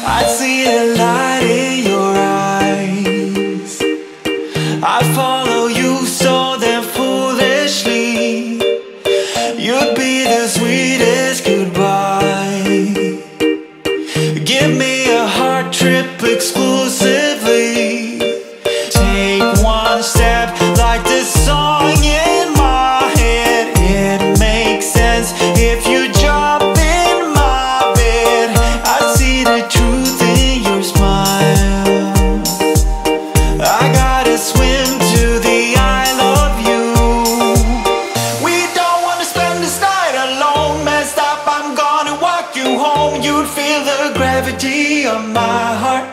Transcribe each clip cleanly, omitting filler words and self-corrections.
I see a light in your eyes. I follow you so damn foolishly. You'd be the sweetest goodbye. Give me a heart trip exclusively. Take one step like this song in my head. It makes sense if you jump in my bed. I see the truth in your smile. I gotta swim to the I love you. We don't wanna spend this night alone. Messed up, I'm gonna walk you home. You'd feel the gravity of my heart.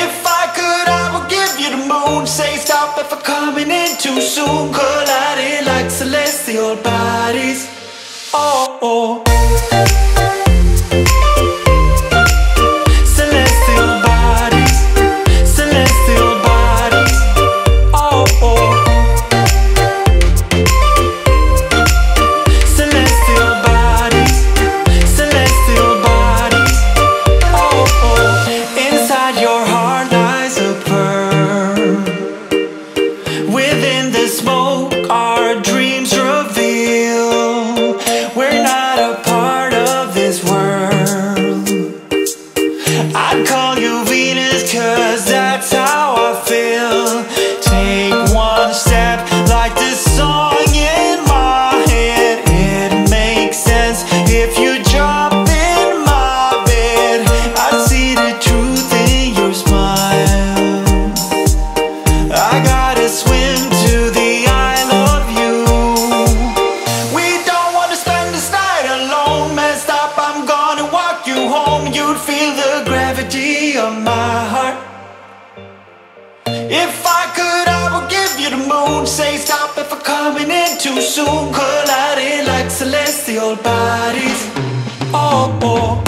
If I could, I would give you the moon. Say stop if I'm coming in too soon. Colliding like celestial bodies. Oh, oh. Celestial bodies, celestial bodies. Oh, oh. Celestial bodies, celestial bodies. Oh, oh. Inside your heart lies a pearl. Within the smoke our dreams reveal. We're not a part of this world. I'd call you Venus, 'cause that's how I feel. Take one step like this song in my head. It makes sense if you jump in my bed. I see the truth in your smile. I gotta swim to the I love you. We don't wanna spend this night alone. Messed up, I'm gonna walk you home. You'd feel the gravity of my heart. If I could, I would give you the moon. Say stop if I'm coming in too soon. Colliding like celestial bodies. Oh, oh.